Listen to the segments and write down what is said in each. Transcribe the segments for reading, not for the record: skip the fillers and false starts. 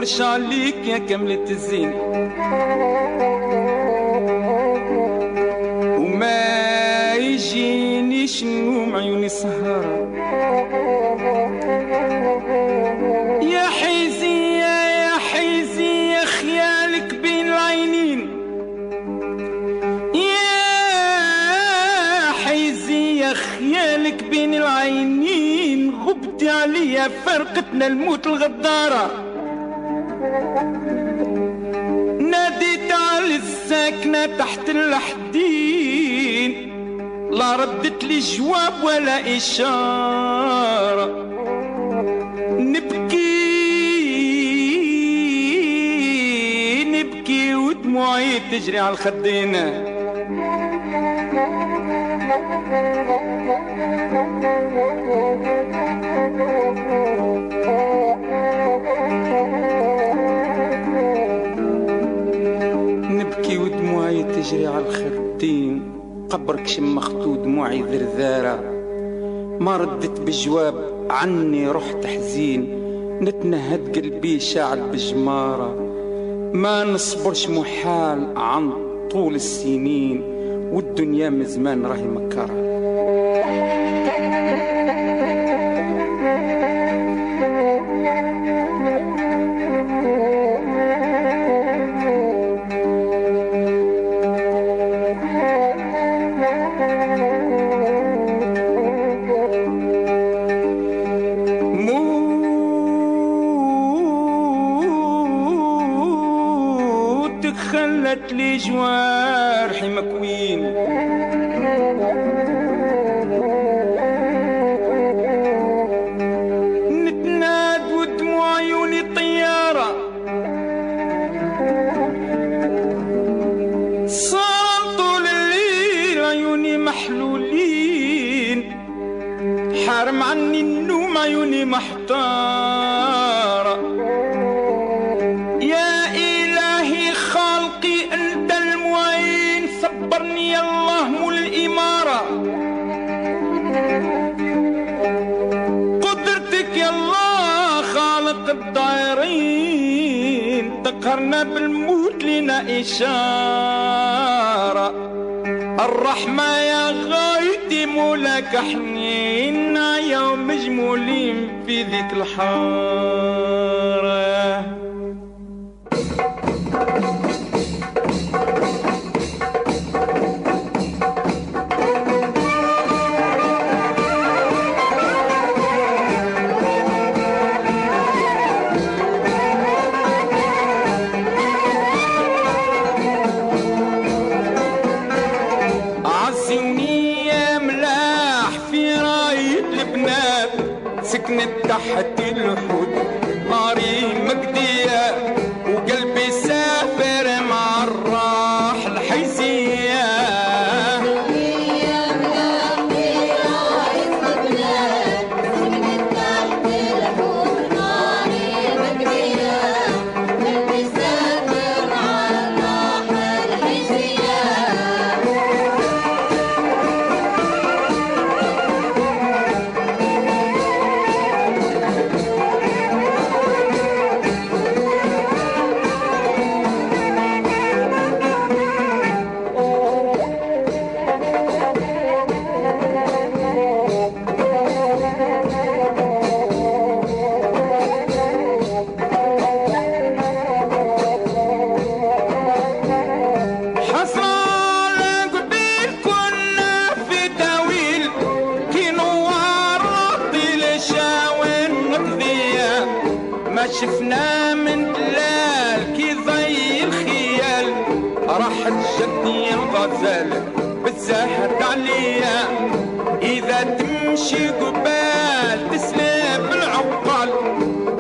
نصبرش عليك يا كملة الزين، وما يجينيش النوم عيوني سهارة. يا حيزية يا حيزية خيالك بين العينين، يا حيزية خيالك بين العينين، غبتي عليا فرقتنا الموت الغدارة. ناديت على الساكنة تحت الحدين، لا ردت لي جواب ولا إشارة. نبكي نبكي ودموعي تجري على الخدين. نبكي ودموعي تجري على الخدين، قبرك شمخت ودموعي ذرذارة. ما ردت بجواب عني رحت حزين، نتنهد قلبي شاعل بجمارة. ما نصبرش محال عن طول السنين، والدنيا من زمان راهي مكارة. خلت لي جوارحي مكوين، نتناد ودموع عيوني طيارة. صار طول الليل عيوني محلولين، حارم عني النوم عيوني محتارة. صبرني يا الله مول الإمارة، قدرتك يا الله خالق الدايرين، تقهرنا بالموت لنا إشارة. الرحمة يا غايتي مولاك حنين، يوم مجمولين في ذيك الحارة. سكنت تحت الحوت ناري مقدية، وقلبي سافر مع الراح الحيزية. شفنا من دلال كي ضي الخيال، راحت جدي الغزال بالزهد عليا. إذا تمشي قبال تسلب العقال،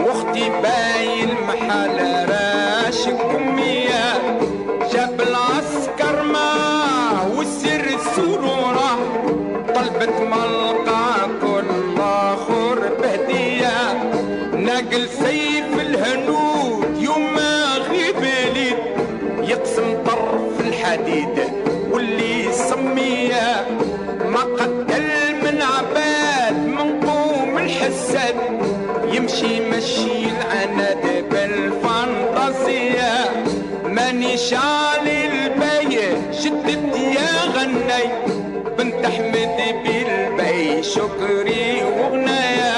واختي باي المحل راشق أمية. جاب العسكر معاه والسر السرورة، طلبت ملقى كل آخر بهدية. ناقل سيف الهنود يوم ما غيب ليل، يقسم طرف الحديد واللي سميه. ما قتل من عباد من قوم الحساد، يمشي مشي العناد بالفرق. ماني شعل البي شدت يا غني بنت احمد بالبي شكري وغنايا